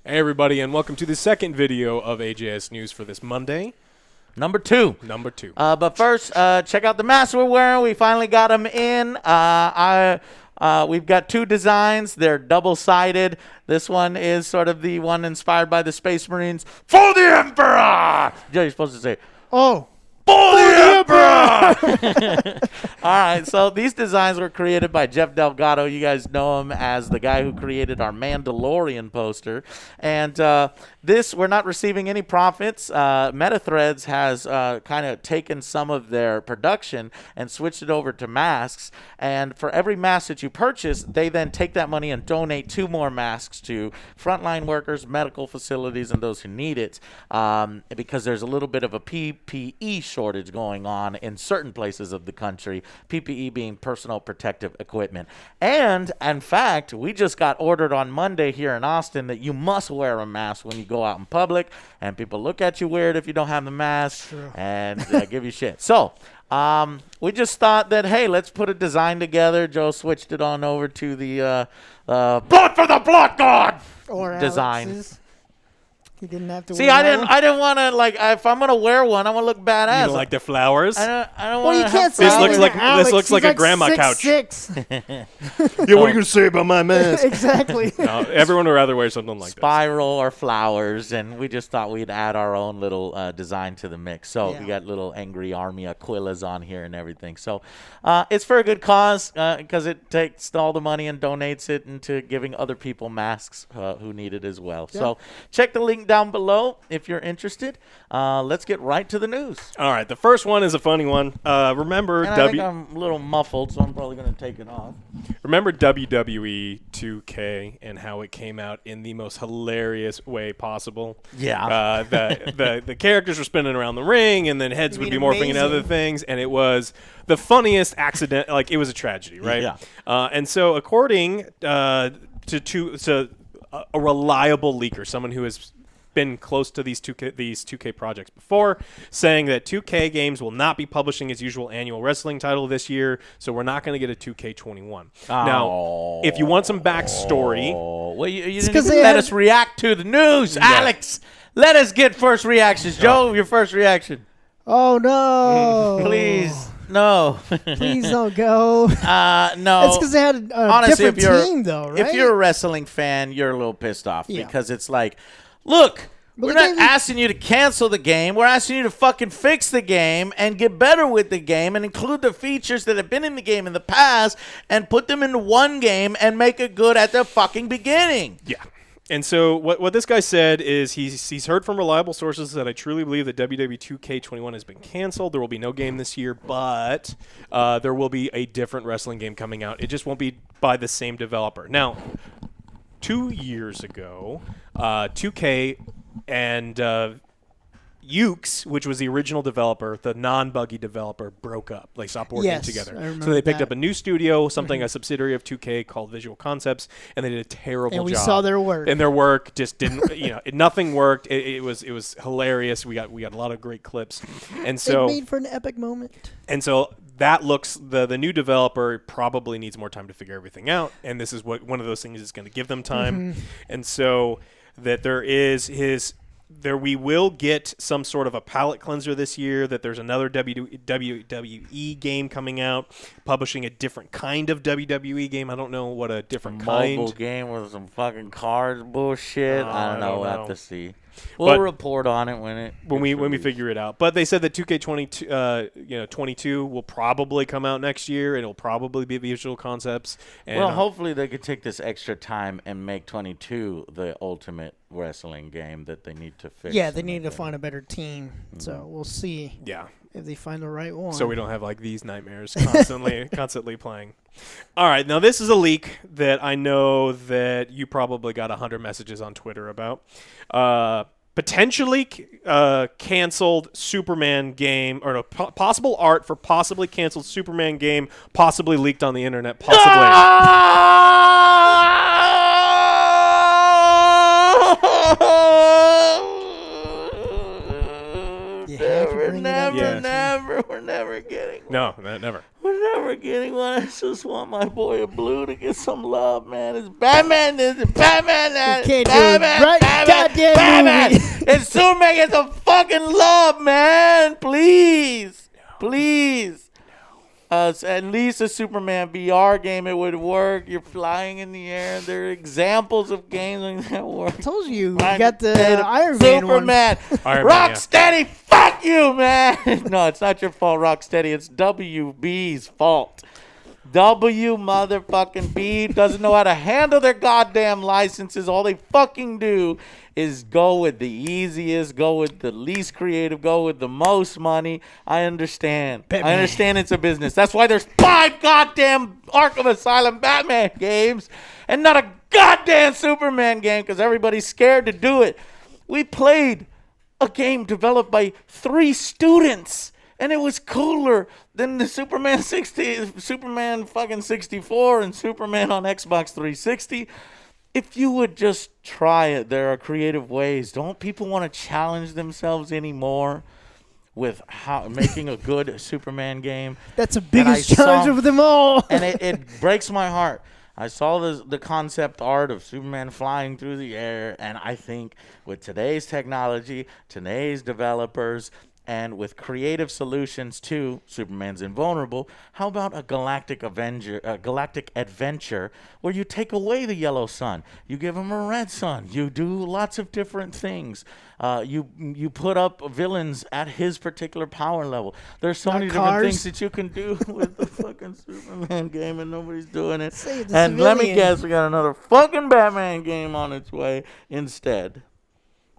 Hey everybody, and welcome to the second video of AJS News for this Monday. Number two. But first, check out the masks we're wearing. We finally got them in. We've got two designs. They're double-sided. This one is sort of the one inspired by the Space Marines. For the Emperor! Joe, you're supposed to say, oh. For the Emperor! All right, so these designs were created by Jeff Delgado. You guys know him as the guy who created our Mandalorian poster. And we're not receiving any profits. MetaThreads has kind of taken some of their production and switched it over to masks. And for every mask that you purchase, they then take that money and donate 2 more masks to frontline workers, medical facilities, and those who need it. Because there's a little bit of a PPE shortage going on in certain places of the country, PPE being personal protective equipment. And in fact, we just got ordered on Monday here in Austin that you must wear a mask when you go out in public, and people look at you weird if you don't have the mask and give you shit. So we just thought that, hey, let's put a design together. Joe switched it on over to the Blood for the Blood God design. Alex's. He didn't have to. See, I didn't want to, like, if I'm gonna wear one, I want to look badass. You don't like the flowers? I don't Well, want you to. can't say this looks like a grandma couch. 6'6". Yeah, what are you gonna say about my mask? Exactly. No, everyone would rather wear something like Spiral or flowers, and we just thought we'd add our own little design to the mix. So we got little angry army Aquilas on here and everything. So it's for a good cause because it takes all the money and donates it into giving other people masks who need it as well. So check the link down below if you're interested. Let's get right to the news. All right, the first one is a funny one. Remember, I think I'm a little muffled, so I'm probably going to take it off. Remember WWE2K and how it came out in the most hilarious way possible? Yeah. The characters were spinning around the ring, and then heads would be morphing into other things, and it was the funniest accident. Like, it was a tragedy, right? Yeah. And so, according to a reliable leaker, someone who has been close to these 2K projects before, saying that 2K games will not be publishing its usual annual wrestling title this year, so we're not going to get a 2K21. Now, if you want some backstory, well, you didn't even let us react to the news, Alex. Let us get first reactions. Joe, your first reaction. Oh no! Please. No. Please don't go. No. It's because they had a different team, though, right? If you're a wrestling fan, you're a little pissed off because it's like, look, we're not asking you to cancel the game. We're asking you to fucking fix the game and get better with the game and include the features that have been in the game in the past and put them into one game and make it good at the fucking beginning. Yeah. And so what this guy said is he's heard from reliable sources that I truly believe that WWE2K21 has been canceled. There will be no game this year, but there will be a different wrestling game coming out. It just won't be by the same developer. Now, 2 years ago, 2K and Ukes, which was the original developer, the non-buggy developer, broke up. They stopped working together. So they picked up a new studio, something a subsidiary of 2K called Visual Concepts, and they did a terrible job. And we saw their work. And their work just didn't, nothing worked. It was hilarious. We got a lot of great clips, and so it made for an epic moment. And so that looks the new developer probably needs more time to figure everything out, and this is one of those things that's going to give them time, and so that we will get some sort of a palate cleanser this year, that there's another WWE game coming out, publishing a different kind of WWE game. I don't know what a different kind. Mobile game with some fucking cards bullshit. I don't know. We'll have to see. We'll report on it when we figure it out. But they said that 2K22 22 will probably come out next year, and it'll probably be Visual Concepts. And, well, hopefully they could take this extra time and make 22 the ultimate wrestling game that they need to fix. Yeah, they need to find a better team. So we'll see. Yeah. If they find the right one. So we don't have like these nightmares constantly playing. All right, now this is a leak that I know that you probably got 100 messages on Twitter about. Potentially canceled Superman game, or no, possible art for possibly canceled Superman game, possibly leaked on the internet, possibly. We're never getting. No, never. We're never getting one. I just want my boy in blue to get some love, man. It's Batman. It's Batman. You can't do it Batman, right. Batman, Goddamn Batman. movie. And Superman gets some fucking love, man. Please. Please. At least a Superman VR game, it would work. You're flying in the air. There are examples of games that work. I told you, you got the Iron Man one. Superman. Iron Man, Rocksteady, fuck you, man. No, it's not your fault, Rocksteady. It's WB's fault. W motherfucking B doesn't know how to handle their goddamn licenses. All they fucking do is go with the easiest, go with the least creative, go with the most money. I understand. Batman. I understand it's a business. That's why there's 5 goddamn Arkham Asylum Batman games and not a goddamn Superman game because everybody's scared to do it. We played a game developed by 3 students. And it was cooler than the Superman fucking 64 and Superman on Xbox 360. If you would just try it, there are creative ways. Don't people want to challenge themselves anymore with making a good Superman game? That's the biggest challenge of them all. And it breaks my heart. I saw the concept art of Superman flying through the air, and I think with today's technology, today's developers, and with creative solutions to Superman's invulnerable, how about a galactic adventure where you take away the yellow sun, you give him a red sun, you do lots of different things, you put up villains at his particular power level. There's so many different things that you can do with the fucking Superman game, and nobody's doing it. And let me guess, we got another fucking Batman game on its way instead.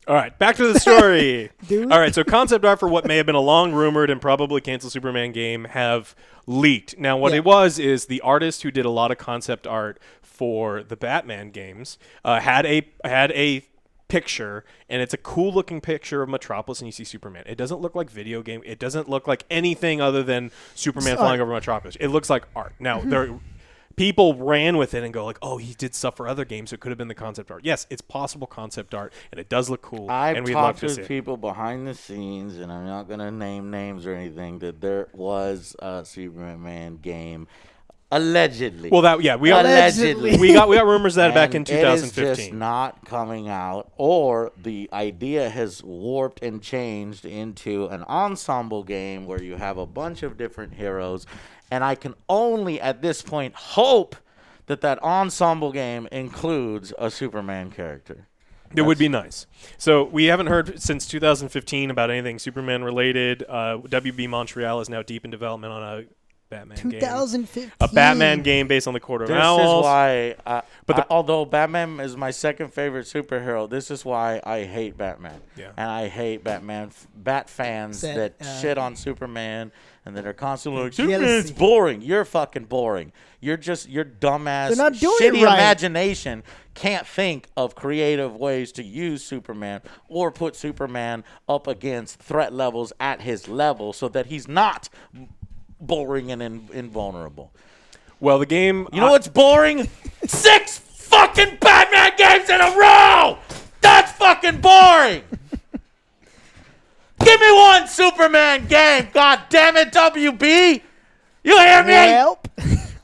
All right, back to the story. Dude. All right, so concept art for what may have been a long-rumored and probably canceled Superman game have leaked. Now, what it was is the artist who did a lot of concept art for the Batman games had a picture, and it's a cool-looking picture of Metropolis, and you see Superman. It doesn't look like video game. It doesn't look like anything other than Superman flying over Metropolis. It looks like art. Now, people ran with it and go like, oh, he did stuff for other games, so it could have been the concept art. Yes, it's possible concept art, and it does look cool. I've talked with people behind the scenes, and I'm not going to name names or anything, that there was a Superman game, allegedly. Well, we got rumors that back in 2015. It is just not coming out, or the idea has warped and changed into an ensemble game where you have a bunch of different heroes. And I can only, at this point, hope that ensemble game includes a Superman character. It would be nice. So we haven't heard since 2015 about anything Superman related. WB Montreal is now deep in development on a Batman 2015. game. A Batman game based on the Court of Owls. This is why, although Batman is my second favorite superhero, this is why I hate Batman. Yeah. And I hate Bat fans that shit on Superman and that are constantly like, Superman's boring. You're fucking boring. You're your dumbass, shitty imagination can't think of creative ways to use Superman or put Superman up against threat levels at his level so that he's not boring and invulnerable. Well, the game... You know what's boring? 6 fucking Batman games in a row! That's fucking boring! Give me one Superman game, god damn it, WB! You hear me? Help.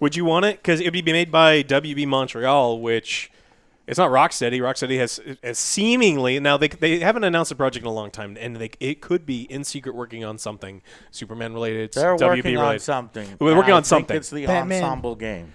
Would you want it? Because it would be made by WB Montreal, which... It's not Rocksteady. Rocksteady has seemingly... Now, they haven't announced a project in a long time, and it could be in secret working on something Superman-related, They're WB working related. on something. We're working on something. It's the Batman. ensemble game.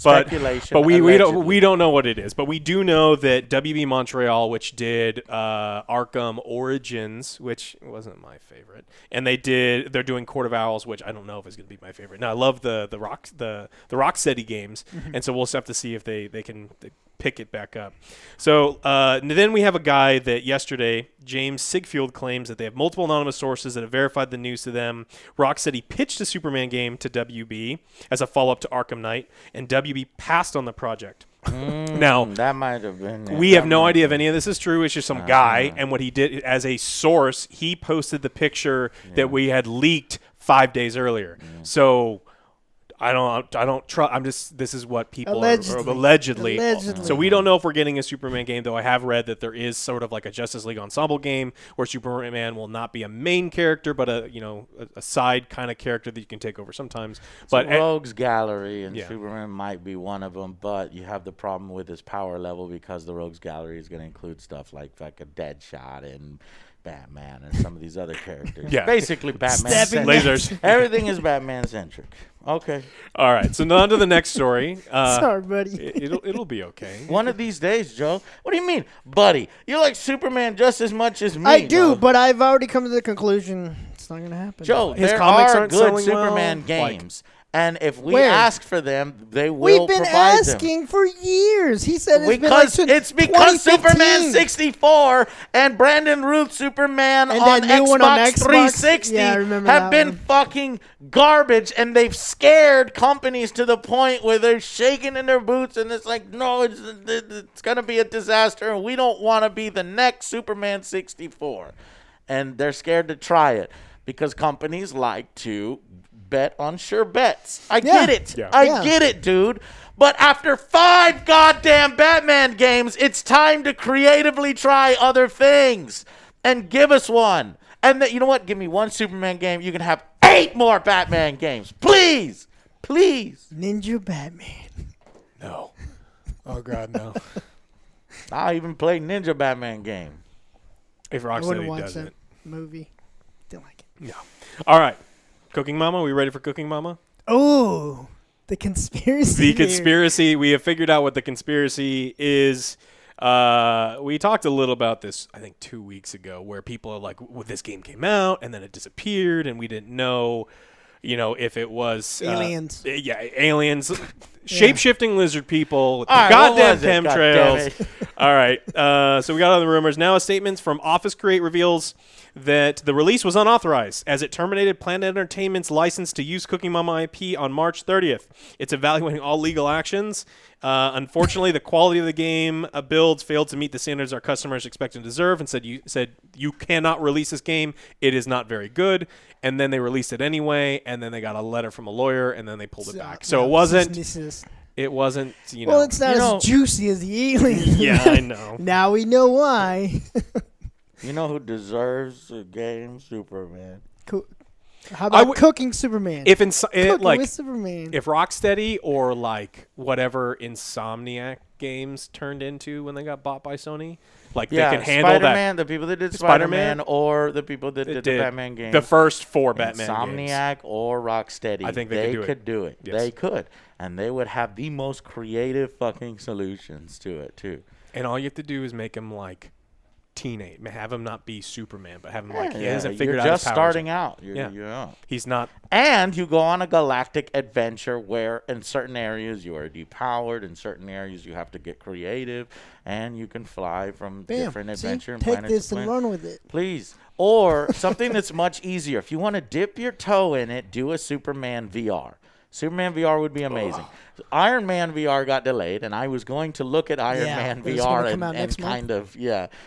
But Speculation, we don't know what it is. But we do know that WB Montreal, which did Arkham Origins, which wasn't my favorite, and they're doing Court of Owls, which I don't know if is going to be my favorite. Now I love the Rocksteady games, and so we'll have to see if they can pick it back up. So then we have a guy that yesterday, James Sigfield, claims that they have multiple anonymous sources that have verified the news to them. Rocksteady pitched a Superman game to WB as a follow-up to Arkham Knight, and WB passed on the project. Now, that might have been it. We have no idea if any of this is true. It's just some guy, and what he did as a source, he posted the picture that we had leaked 5 days earlier. So I don't trust. I'm just. This is what people Allegedly. are allegedly. So we don't know if we're getting a Superman game, though. I have read that there is sort of like a Justice League Ensemble game where Superman will not be a main character, but a side kind of character that you can take over sometimes. But Rogues Gallery, and Superman might be one of them. But you have the problem with his power level because the Rogues Gallery is going to include stuff like a Deadshot and Batman and some of these other characters. Basically Batman lasers. Everything is Batman centric. Okay. All right. So on to the next story. Sorry, buddy. It'll be okay. One of these days, Joe. What do you mean, buddy? You like Superman just as much as me. I do, bro. but I've already come to the conclusion it's not gonna happen. Joe, His there comics are aren't good selling Superman well. games. And if we Where? ask for them, they will We've been provide them. asking for years. He said It's because Superman 64 and Brandon Ruth Superman and on that new one on Xbox 360 Yeah, I remember have that been one. fucking garbage, and they've scared companies to the point where they're shaking in their boots, and it's like, no, it's going to be a disaster, and we don't want to be the next Superman 64. And they're scared to try it because companies like to bet on sure bets. I get it. Yeah. I get it, dude. But after 5 goddamn Batman games, it's time to creatively try other things and give us one. And you know what? Give me one Superman game. You can have 8 more Batman games. Please. Please. Ninja Batman. No. Oh God, no. I'll even play Ninja Batman game. If I wouldn't Rocksteady watch does that it. movie. Didn't like it. No. All right. Cooking Mama, we ready for Cooking Mama? Oh, the conspiracy. The conspiracy. We have figured out what the conspiracy is. We talked a little about this, I think, 2 weeks ago, where people are like, well, this game came out and then it disappeared and we didn't know, if it was aliens. Aliens. Shape-shifting lizard people with the All right, goddamn what was it? chemtrails. All right. So we got other rumors. Now a statement from Office Create reveals that the release was unauthorized as it terminated Planet Entertainment's license to use Cooking Mama IP on March 30th. It's evaluating all legal actions. Unfortunately, the quality of the game builds failed to meet the standards our customers expect and deserve, and said you cannot release this game. It is not very good. And then they released it anyway, and then they got a letter from a lawyer, and then they pulled it back. So it wasn't. It wasn't. Well, it's not as juicy as the aliens. Yeah, I know. Now we know why. You know who deserves a game? Superman. How about Cooking Superman? If with Superman. If Rocksteady or like whatever Insomniac games turned into when they got bought by Sony, like they can handle Spider-Man, the people that did Spider-Man, or the people that did the Batman game. The first 4 Batman Insomniac games. or Rocksteady. I think they could do it. Yes. They could. And they would have the most creative fucking solutions to it, too. And all you have to do is make them like teenage. Have him not be Superman, but have him like he hasn't figured out his powers. You're just starting out. You're He's not. And you go on a galactic adventure where in certain areas you are depowered, in certain areas you have to get creative, and you can fly from different adventure and take planet this to planet. and run with it. Please. Or something that's much easier. If you want to dip your toe in it, do a Superman VR. Superman VR would be amazing. Iron Man VR got delayed, and I was going to look at Iron Man VR and kind of,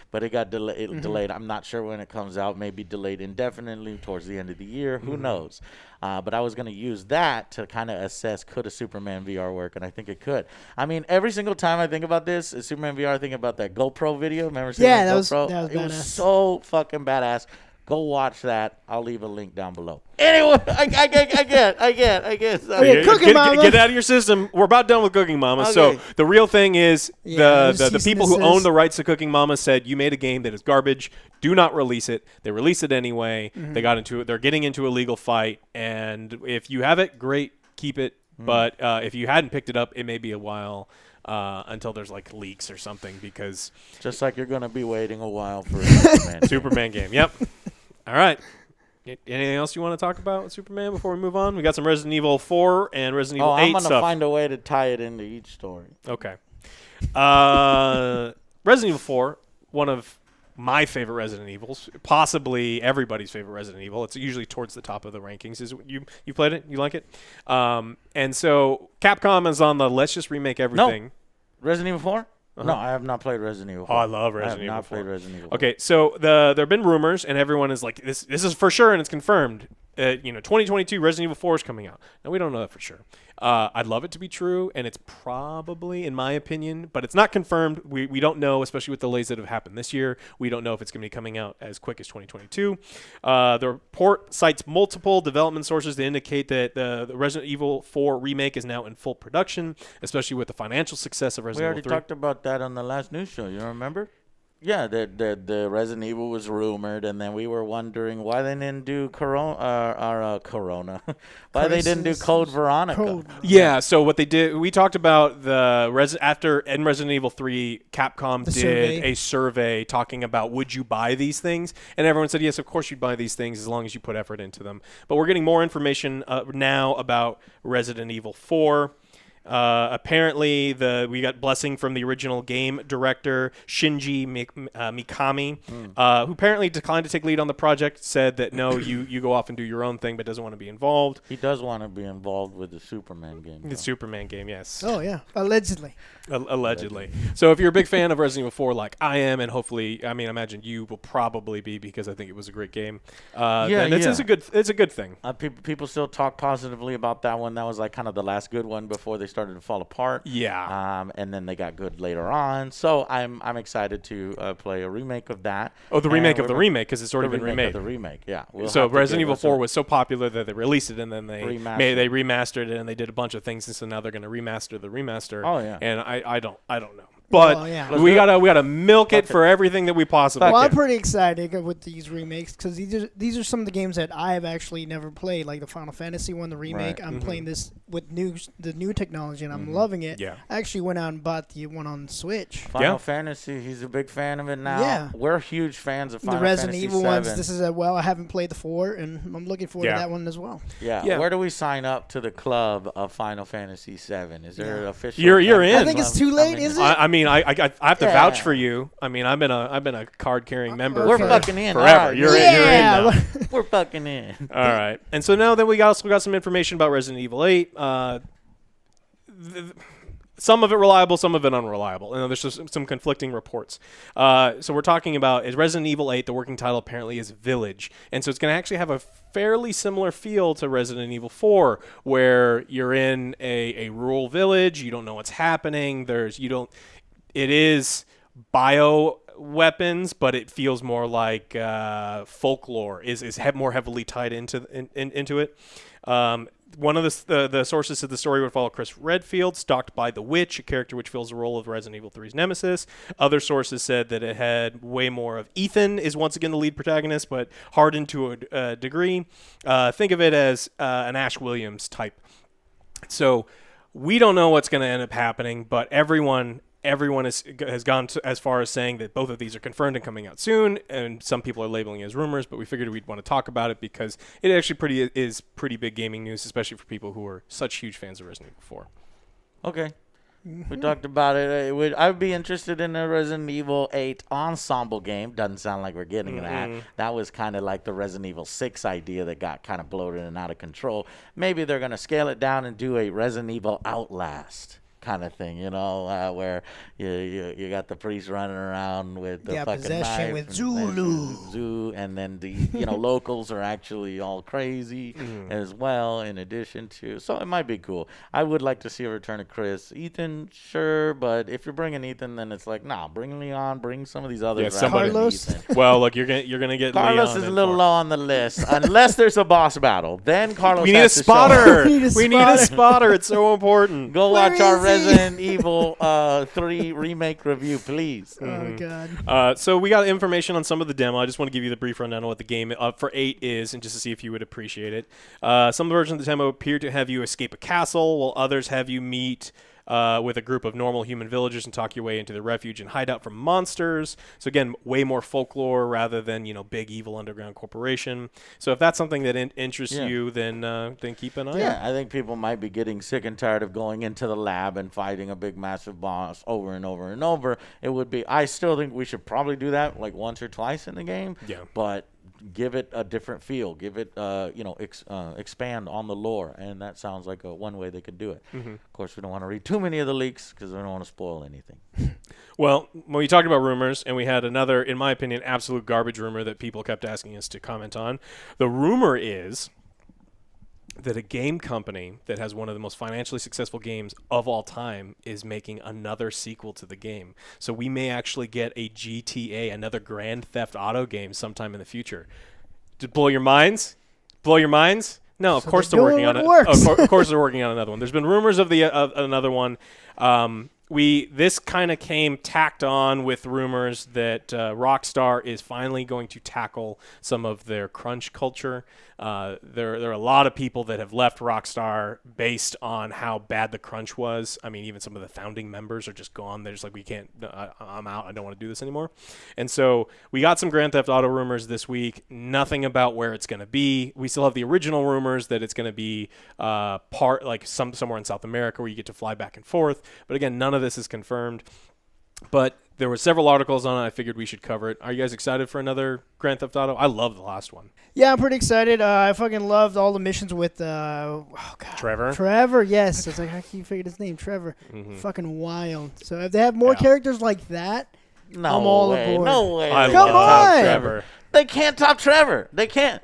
but it got delayed. I'm not sure when it comes out. Maybe delayed indefinitely towards the end of the year. Who knows? But I was going to use that to kind of assess, could a Superman VR work, and I think it could. I mean, every single time I think about this, Superman VR, I think about that GoPro video. Remember seeing that GoPro? That was badass. It was so fucking badass. Go watch that. I'll leave a link down below. Anyway, I guess. Okay, Cooking Mama. Get out of your system. We're about done with Cooking Mama. Okay. So the real thing is the people who own the rights to Cooking Mama said you made a game that is garbage. Do not release it. They released it anyway. Mm-hmm. They're getting into a legal fight. And if you have it, great, keep it. Mm-hmm. But if you hadn't picked it up, it may be a while. Until there's like leaks or something, because just like you're gonna be waiting a while for a Superman game. Yep. All right. Anything else you want to talk about with Superman before we move on? We got some Resident Evil 4 and Resident Evil 8 I'm gonna stuff. find a way to tie it into each story. Okay. Resident Evil 4, one of my favorite Resident Evils, possibly everybody's favorite Resident Evil. It's usually towards the top of the rankings. Is you played it? You like it? And so Capcom is on the let's just remake everything. No. Resident Evil 4? No, I have not played Resident Evil 4. Oh, I love Resident Evil 4. I have not played Resident Evil 4. Okay, so there have been rumors, and everyone is like, this is for sure, and it's confirmed. 2022 Resident Evil 4 is coming out. Now, we don't know that for sure. I'd love it to be true, and it's probably, in my opinion, but it's not confirmed. We don't know, especially with delays that have happened this year. We don't know if it's going to be coming out as quick as 2022. The report cites multiple development sources to indicate that the Resident Evil 4 remake is now in full production, especially with the financial success of Resident Evil 3. We already talked about that on the last news show. You remember? Yeah, the Resident Evil was rumored, and then we were wondering why they didn't do Corona. Why they didn't do Code Veronica. Yeah, so what they did, we talked about after in Resident Evil 3, Capcom did a survey talking about would you buy these things, and everyone said yes, of course you'd buy these things as long as you put effort into them. But we're getting more information now about Resident Evil 4. Apparently, we got blessing from the original game director, Shinji Mikami, who apparently declined to take lead on the project, said that, no, you go off and do your own thing, but doesn't want to be involved. He does want to be involved with the Superman game. The Superman game, yes. Oh, yeah. Allegedly. Allegedly. So if you're a big fan of Resident Evil 4 like I am, and hopefully, I imagine you will probably be because I think it was a great game, then it's a good thing. People still talk positively about that one. That was like kind of the last good one before they started to fall apart. Yeah. And then they got good later on. So I'm excited to play a remake of that. Oh, the remake of the remake, because it's already been remade. The remake, yeah. So Resident Evil 4 was so popular that they released it, and then they remastered it, and they did a bunch of things, and so now they're going to remaster the remaster. Oh yeah. And I don't know. But we gotta milk it for everything that we possibly can. Well, I'm pretty excited with these remakes because these are some of the games that I have actually never played, like the Final Fantasy one, the remake. Right. I'm playing this with the new technology, and I'm loving it. Yeah. I actually went out and bought the one on Switch. Final Fantasy, he's a big fan of it now. Yeah. We're huge fans of Final the Resident Fantasy Evil 7. ones. This is I haven't played the 4, and I'm looking forward to that one as well. Yeah. Where do we sign up to the club of Final Fantasy 7? Is there an official? You're in. I think it's too late. Is it? I have to vouch for you. I've been a card carrying member. We're fucking in forever. Right. You're in now. We're fucking in. All right. And so now then we also got some information about Resident Evil 8. Some of it reliable, some of it unreliable. And there's just some conflicting reports. So we're talking about is Resident Evil 8, the working title apparently is Village. And so it's going to actually have a fairly similar feel to Resident Evil 4, where you're in a rural village, you don't know what's happening, it is bio weapons, but it feels more like folklore is more heavily tied into it. One of the sources of the story would follow Chris Redfield, stalked by the Witch, a character which fills the role of Resident Evil 3's nemesis. Other sources said that it had way more of Ethan is once again the lead protagonist, but hardened to a degree. Think of it as an Ash Williams type. So we don't know what's going to end up happening, but everyone has gone as far as saying that both of these are confirmed and coming out soon, and some people are labeling it as rumors, but we figured we'd want to talk about it because it actually is pretty big gaming news, especially for people who are such huge fans of Resident Evil 4. Okay. We talked about it. I would be interested in a Resident Evil 8 ensemble game. Doesn't sound like we're getting that. That was kind of like the Resident Evil 6 idea that got kind of bloated and out of control. Maybe they're going to scale it down and do a Resident Evil Outlast kind of thing, where you got the priest running around with the fucking possession knife with Zulu, and then the locals are actually all crazy as well. In addition to, so it might be cool. I would like to see a return of Chris. Ethan, sure, but if you're bringing Ethan, then it's like, nah, bring Leon, bring some of these others. Yeah, Carlos. Well, look, you're gonna get Carlos Leon is a little low on the list, unless there's a boss battle. Then Carlos. We need a has to show spotter. up. We need a spotter. It's so important. Go watch our Resident Evil 3 remake review, please. Oh, God. So we got information on some of the demo. I just want to give you the brief rundown on what the game for 8 is, and just to see if you would appreciate it. Some versions of the demo appear to have you escape a castle, while others have you meet with a group of normal human villagers and talk your way into the refuge and hideout from monsters. So again, way more folklore rather than big evil underground corporation. So if that's something that interests you, then keep an eye out. Yeah, I think people might be getting sick and tired of going into the lab and fighting a big massive boss over and over and over. I still think we should probably do that like once or twice in the game. Yeah. But give it a different feel. Give it, expand on the lore, and that sounds like one way they could do it. Of course, we don't want to read too many of the leaks because we don't want to spoil anything. Well, when we talked about rumors, and we had another, in my opinion, absolute garbage rumor that people kept asking us to comment on, the rumor is that a game company that has one of the most financially successful games of all time is making another sequel to the game. So we may actually get a GTA, another Grand Theft Auto game sometime in the future. Did blow your minds? Blow your minds? No, of course they're working on it. Of course they're working on another one. There's been rumors of another one. This kind of came tacked on with rumors that Rockstar is finally going to tackle some of their crunch culture. There are a lot of people that have left Rockstar based on how bad the crunch was. I mean, even some of the founding members are just gone. They're just like, we can't. I'm out. I don't want to do this anymore. And so we got some Grand Theft Auto rumors this week. Nothing about where it's going to be. We still have the original rumors that it's going to be somewhere in South America where you get to fly back and forth. But again, none of this is confirmed. But there were several articles on it. I figured we should cover it. Are you guys excited for another Grand Theft Auto? I love the last one. Yeah, I'm pretty excited. I fucking loved all the missions with Trevor. Trevor, yes. It's like, how can you figure his name? Trevor. Fucking wild. So if they have more characters like that, I'm all aboard. No way. Come on. Trevor. They can't top Trevor. They can't.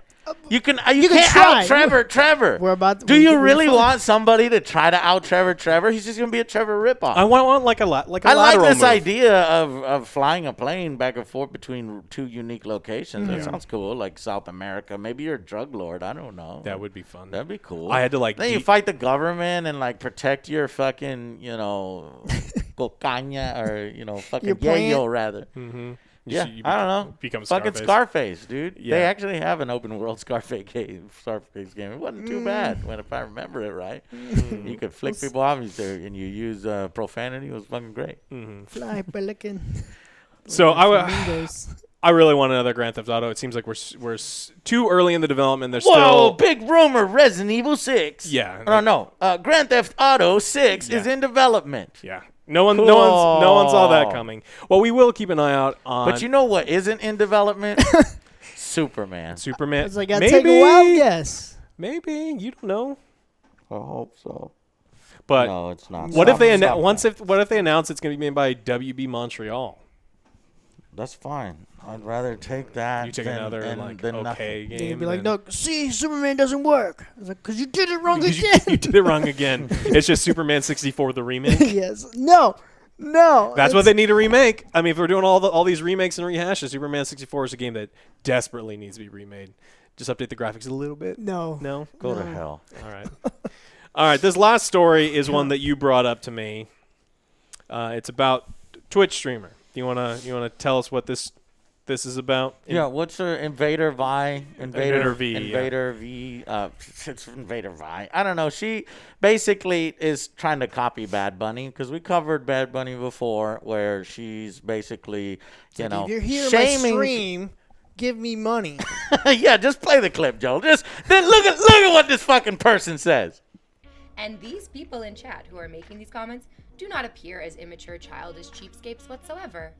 You can't try. out Trevor. Do you really want somebody to try to out Trevor? He's just gonna be a Trevor ripoff. I want like a lateral I like this move. idea of flying a plane back and forth between two unique locations. That sounds cool, like South America. Maybe you're a drug lord. I don't know. That would be fun. That'd be cool. I had to Then you fight the government and like protect your fucking cocaña or fucking yayo rather. Yeah, I don't know. Become fucking Scarface, dude. Yeah. They actually have an open world Scarface game. It wasn't too bad if I remember it right. You could flick people off and you use profanity. It was fucking great. Fly pelican. So I really want another Grand Theft Auto. It seems like we're too early in the development. There's still big rumor. Resident Evil 6. Yeah. No. Grand Theft Auto 6 is in development. Yeah. No one saw that coming. Well, we will keep an eye out on. But you know what isn't in development? Superman. It's like, gotta take a wild guess. Maybe. You don't know. I hope so. But no, it's not. What if they announce it's going to be made by WB Montreal? That's fine. I'd rather take that. You take another okay game. You'd be like, no, see, Superman doesn't work. It's like, because you did it wrong again. You did it wrong again. It's just Superman 64 the remake. Yes. No. That's what they need to remake. I mean, if we're doing all these remakes and rehashes, Superman 64 is a game that desperately needs to be remade. Just update the graphics a little bit. No. Go to hell. All right. This last story is one that you brought up to me. It's about Twitch streamer. You wanna tell us what this is about? Yeah, what's her InvaderVie? InvaderVie. It's InvaderVie. I don't know. She basically is trying to copy Bad Bunny because we covered Bad Bunny before, where she's basically, if you're here shaming. My stream, give me money. Yeah, just play the clip, Joe. Then look at what this fucking person says. And these people in chat who are making these comments do not appear as immature, childish cheapskates whatsoever.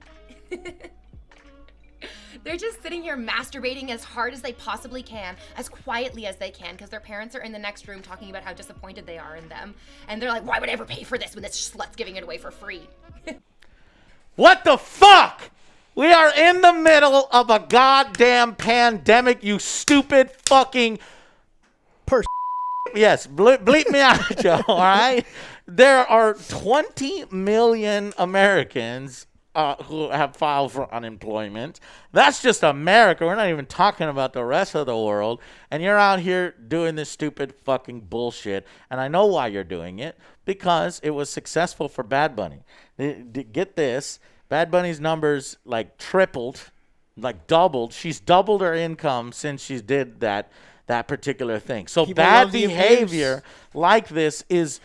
They're just sitting here masturbating as hard as they possibly can, as quietly as they can, because their parents are in the next room talking about how disappointed they are in them. And they're like, why would I ever pay for this when this slut's giving it away for free? What the fuck? We are in the middle of a goddamn pandemic, you stupid fucking person. Yes, bleep me out, Joe, all right? There are 20 million Americans who have filed for unemployment. That's just America. We're not even talking about the rest of the world. And you're out here doing this stupid fucking bullshit. And I know why you're doing it, because it was successful for Bad Bunny. Get this. Bad Bunny's numbers like tripled, like doubled. She's doubled her income since she did that particular thing. So people bad behavior like this is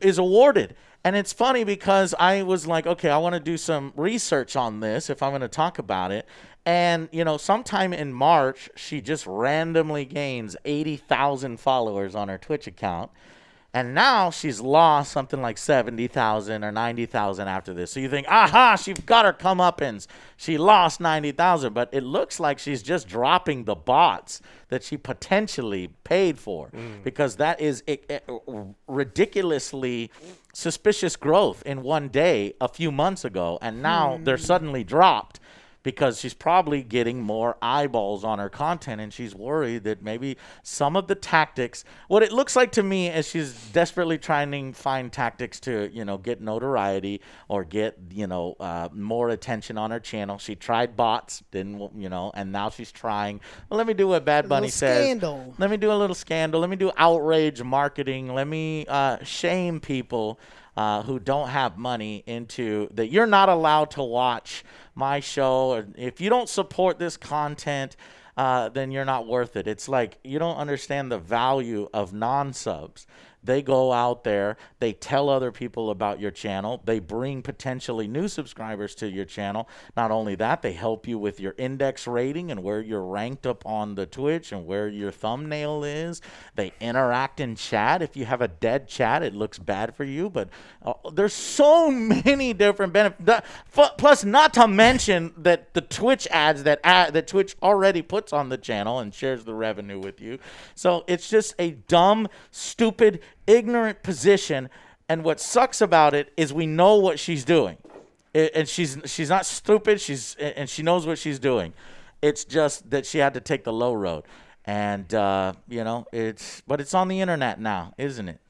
awarded. And it's funny because I was like, okay, I want to do some research on this if I'm going to talk about it. And, sometime in March, she just randomly gains 80,000 followers on her Twitch account. And now she's lost something like 70,000 or 90,000 after this. So you think, aha, she's got her comeuppance. She lost 90,000. But it looks like she's just dropping the bots that she potentially paid for. Because that is ridiculously suspicious growth in one day a few months ago. And now they're suddenly dropped because she's probably getting more eyeballs on her content, and she's worried that maybe some of the tactics, what it looks like to me is she's desperately trying to find tactics to, get notoriety or get, more attention on her channel. She tried bots, didn't, and now she's trying, well, let me do what Bad Bunny says. Scandal. Let me do a little scandal. Let me do outrage marketing. Let me shame people who don't have money into that. You're not allowed to watch my show. Or if you don't support this content, then you're not worth it. It's like you don't understand the value of non-subs. They go out there, they tell other people about your channel, they bring potentially new subscribers to your channel. Not only that, they help you with your index rating and where you're ranked up on the Twitch and where your thumbnail is. They interact in chat. If you have a dead chat, it looks bad for you, but there's so many different benefits. Plus, not to mention that the Twitch ads that Twitch already puts on the channel and shares the revenue with you. So it's just a dumb, stupid, ignorant position, and what sucks about it is we know what she's doing, and she's not stupid. She knows what she's doing. It's just that she had to take the low road, and it's on the internet now, isn't it?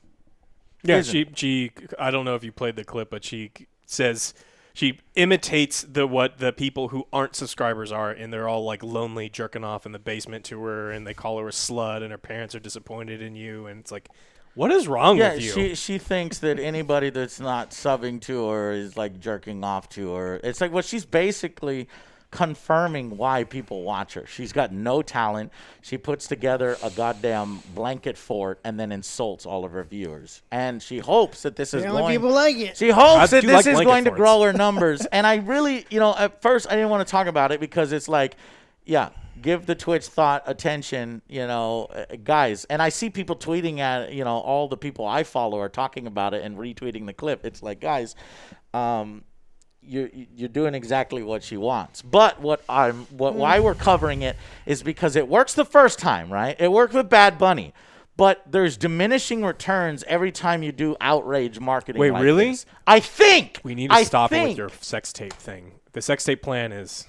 Yeah, she I don't know if you played the clip, but she says she imitates what the people who aren't subscribers are, and they're all like lonely jerking off in the basement to her, and they call her a slut, and her parents are disappointed in you, and it's like, what is wrong with you? Yeah, she thinks that anybody that's not subbing to her is like jerking off to her. It's like, well, she's basically confirming why people watch her. She's got no talent. She puts together a goddamn blanket fort and then insults all of her viewers. And she hopes that this is going. People like it. She hopes that this is going to forts? grow her numbers. And I really, at first I didn't want to talk about it because it's like, yeah, give the Twitch thought attention, guys. And I see people tweeting at, all the people I follow are talking about it and retweeting the clip. It's like, guys, you're doing exactly what she wants. But why we're covering it is because it works the first time, right? It worked with Bad Bunny. But there's diminishing returns every time you do outrage marketing. Wait, like really? This. I think. We need to stop it with your sex tape thing. The sex tape plan is...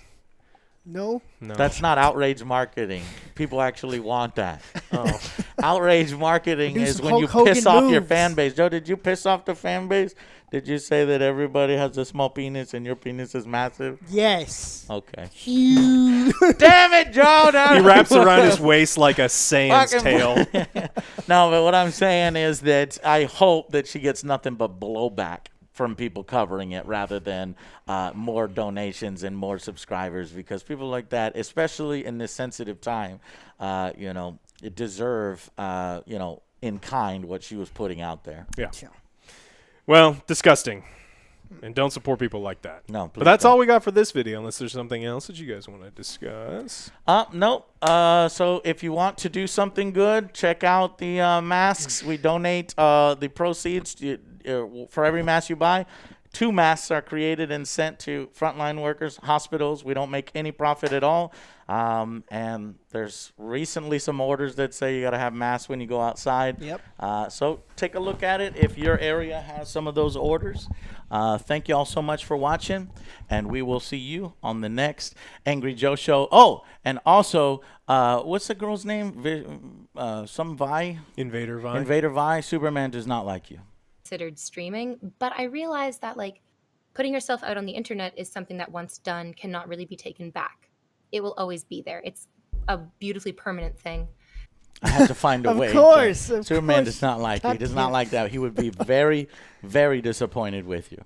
No. That's not outrage marketing. People actually want that. Oh. Outrage marketing is when you Hulk piss Hogan off your moves. fan base. Joe, did you piss off the fan base? Did you say that everybody has a small penis and your penis is massive? Yes. Okay. Huge. Damn it, Joe. He wraps around his waist like a Saiyan's tail. No, but what I'm saying is that I hope that she gets nothing but blowback from people covering it rather than more donations and more subscribers, because people like that, especially in this sensitive time, deserve, in kind what she was putting out there. Yeah. Well, disgusting. And don't support people like that. No, but that's all we got for this video, unless there's something else that you guys want to discuss. No. So if you want to do something good, check out the masks. We donate the proceeds for every mask you buy. 2 masks are created and sent to frontline workers, hospitals. We don't make any profit at all. And there's recently some orders that say you got to have masks when you go outside. Yep. So take a look at it if your area has some of those orders. Thank you all so much for watching, and we will see you on the next Angry Joe show. Oh, and also, what's the girl's name? Some Vi? InvaderVie. InvaderVie. Superman does not like you. Considered streaming, but I realized that putting yourself out on the internet is something that once done cannot really be taken back. It will always be there. It's a beautifully permanent thing. I have to find a way. Of course. Superman does not like you. He does not like that. He would be very, very disappointed with you.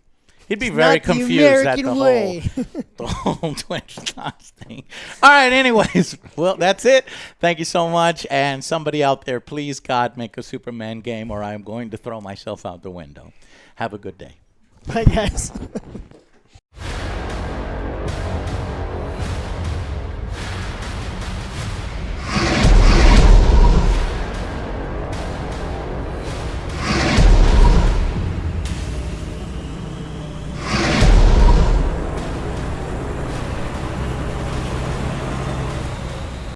He'd be very confused at the whole Twitch thing. All right, anyways. Well, that's it. Thank you so much. And somebody out there, please, God, make a Superman game or I'm going to throw myself out the window. Have a good day. Bye, guys.